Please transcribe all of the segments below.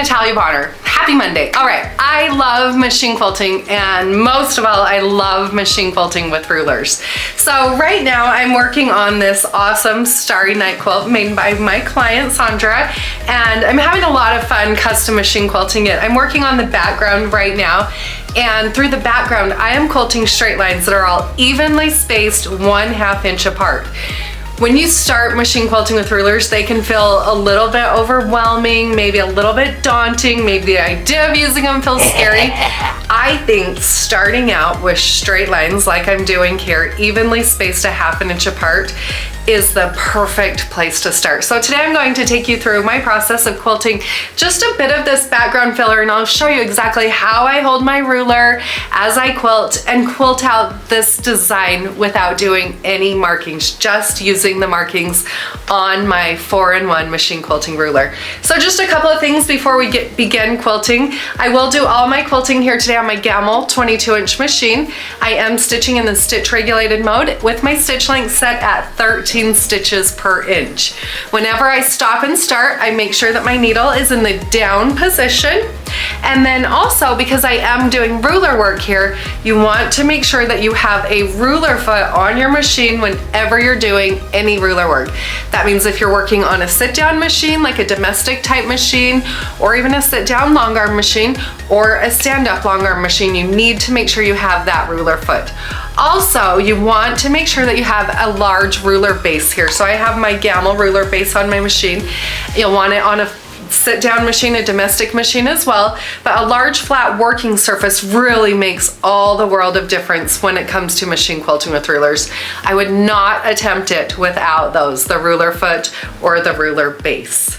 Natalia Bonner. Happy Monday. All right, I love machine quilting, and most of all, I love machine quilting with rulers. So right now I'm working on this awesome Starry Night quilt made by my client Sandra, and I'm having a lot of fun custom machine quilting it. I'm working on the background right now, and through the background I am quilting straight lines that are all evenly spaced 1/2 inch apart. When you start machine quilting with rulers, they can feel a little bit overwhelming, maybe a little bit daunting, maybe the idea of using them feels scary. I think starting out with straight lines like I'm doing here, evenly spaced 1/2 inch apart, is the perfect place to start. So today I'm going to take you through my process of quilting just a bit of this background filler, and I'll show you exactly how I hold my ruler as I quilt and quilt out this design without doing any markings, just using the markings on my 4-in-1 machine quilting ruler. So just a couple of things before we begin quilting. I will do all my quilting here today on my Gamble 22-inch machine. I am stitching in the stitch regulated mode with my stitch length set at 13 stitches per inch. Whenever I stop and start, I make sure that my needle is in the down position. And then also, because I am doing ruler work here, you want to make sure that you have a ruler foot on your machine whenever you're doing any ruler work. That means if you're working on a sit-down machine, like a domestic type machine, or even a sit-down long arm machine, or a stand-up long arm machine, you need to make sure you have that ruler foot. Also, you want to make sure that you have a large ruler base here. So I have my Gamble ruler base on my machine. You'll want it on a sit-down machine, a domestic machine as well, but a large flat working surface really makes all the world of difference when it comes to machine quilting with rulers. I would not attempt it without those, the ruler foot or the ruler base.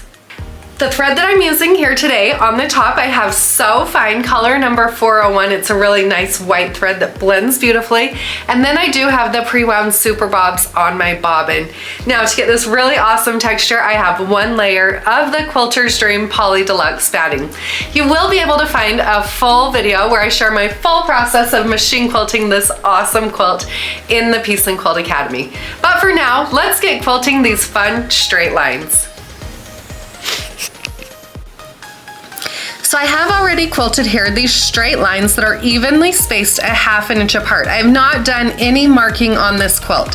The thread that I'm using here today, on the top I have So Fine color number 401. It's a really nice white thread that blends beautifully. And then I do have the pre-wound Super Bobs on my bobbin. Now to get this really awesome texture, I have one layer of the Quilter's Dream Poly Deluxe batting. You will be able to find a full video where I share my full process of machine quilting this awesome quilt in the Peace and Quilt Academy. But for now, let's get quilting these fun straight lines. So I have already quilted here these straight lines that are evenly spaced 1/2 inch apart. I have not done any marking on this quilt.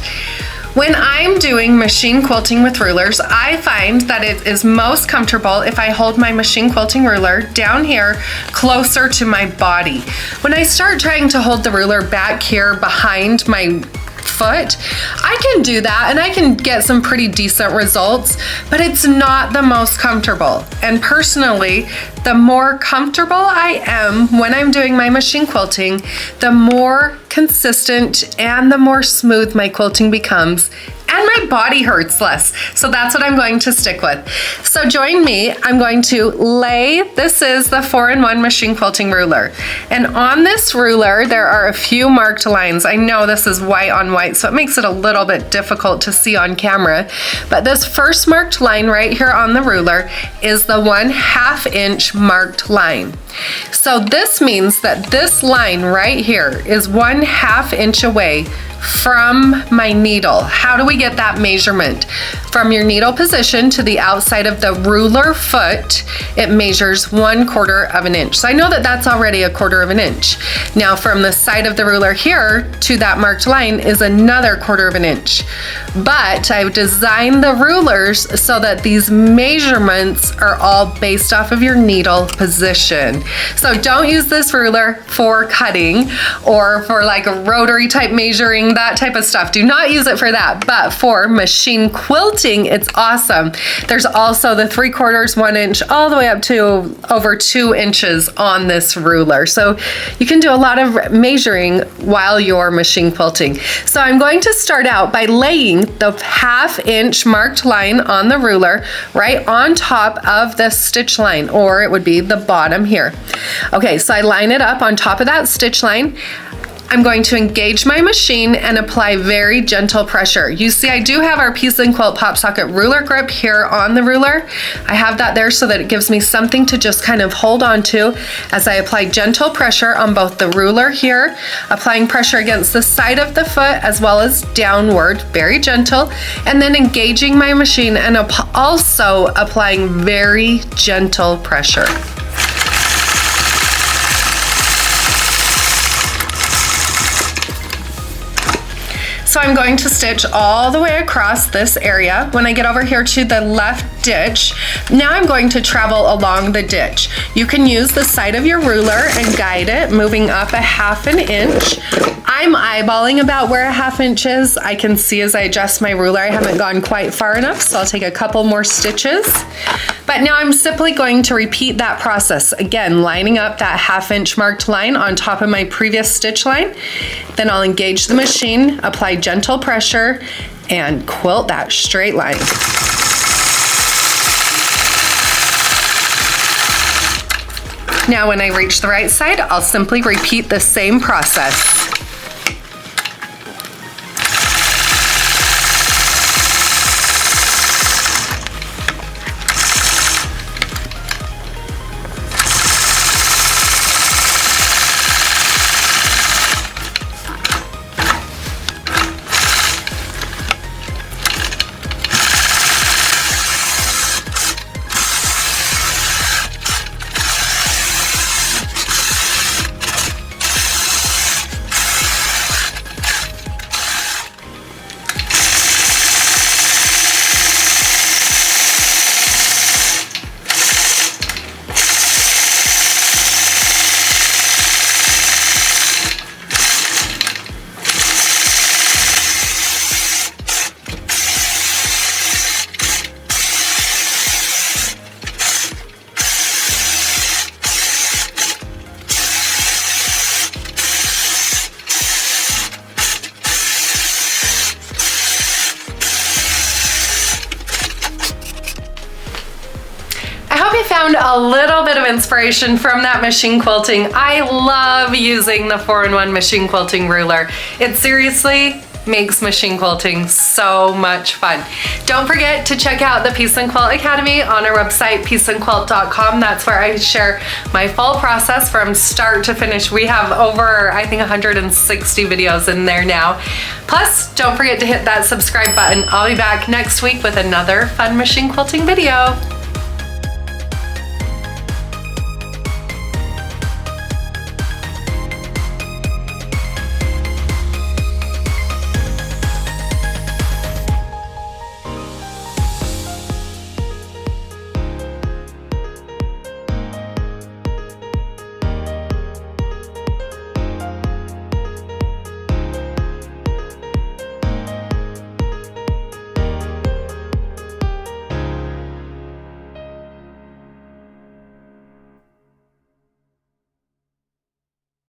When I'm doing machine quilting with rulers, I find that it is most comfortable if I hold my machine quilting ruler down here closer to my body. When I start trying to hold the ruler back here behind my foot, I can do that and I can get some pretty decent results, but it's not the most comfortable. And personally, the more comfortable I am when I'm doing my machine quilting, the more consistent and the more smooth my quilting becomes, and my body hurts less. So that's what I'm going to stick with. So join me, I'm going to lay, this is the 4-in-1 machine quilting ruler. And on this ruler, there are a few marked lines. I know this is white on white, so it makes it a little bit difficult to see on camera. But this first marked line right here on the ruler is the 1/2 inch marked line. So this means that this line right here is 1/2 inch away from my needle. How do we get that measurement? From your needle position to the outside of the ruler foot, it measures 1/4 of an inch. So I know that that's already 1/4 of an inch. Now from the side of the ruler here to that marked line is another 1/4 of an inch. But I've designed the rulers so that these measurements are all based off of your needle position. So don't use this ruler for cutting or for like a rotary type measuring, that type of stuff. Do not use it for that. But for machine quilting, it's awesome. There's also the 3/4, 1 inch, all the way up to over 2 inches on this ruler. So you can do a lot of measuring while you're machine quilting. So I'm going to start out by laying the 1/2 inch marked line on the ruler right on top of the stitch line, or it would be the bottom here. Okay, so I line it up on top of that stitch line. I'm going to engage my machine and apply very gentle pressure. You see, I do have our Peace and Quilt Pop Socket ruler grip here on the ruler. I have that there so that it gives me something to just kind of hold on to as I apply gentle pressure on both the ruler here, applying pressure against the side of the foot as well as downward, very gentle, and then engaging my machine and also applying very gentle pressure. So I'm going to stitch all the way across this area. When I get over here to the left ditch, now I'm going to travel along the ditch. You can use the side of your ruler and guide it, moving up 1/2 inch. I'm eyeballing about where 1/2 inch is. I can see as I adjust my ruler, I haven't gone quite far enough, so I'll take a couple more stitches. But now I'm simply going to repeat that process. Again, lining up that 1/2 inch marked line on top of my previous stitch line. Then I'll engage the machine, apply gentle pressure, and quilt that straight line. Now when I reach the right side, I'll simply repeat the same process. Found a little bit of inspiration from that machine quilting. I love using the 4-in-1 machine quilting ruler. It seriously makes machine quilting so much fun. Don't forget to check out the Piece and Quilt Academy on our website, pieceandquilt.com. That's where I share my full process from start to finish. We have over, I think, 160 videos in there now. Plus, don't forget to hit that subscribe button. I'll be back next week with another fun machine quilting video.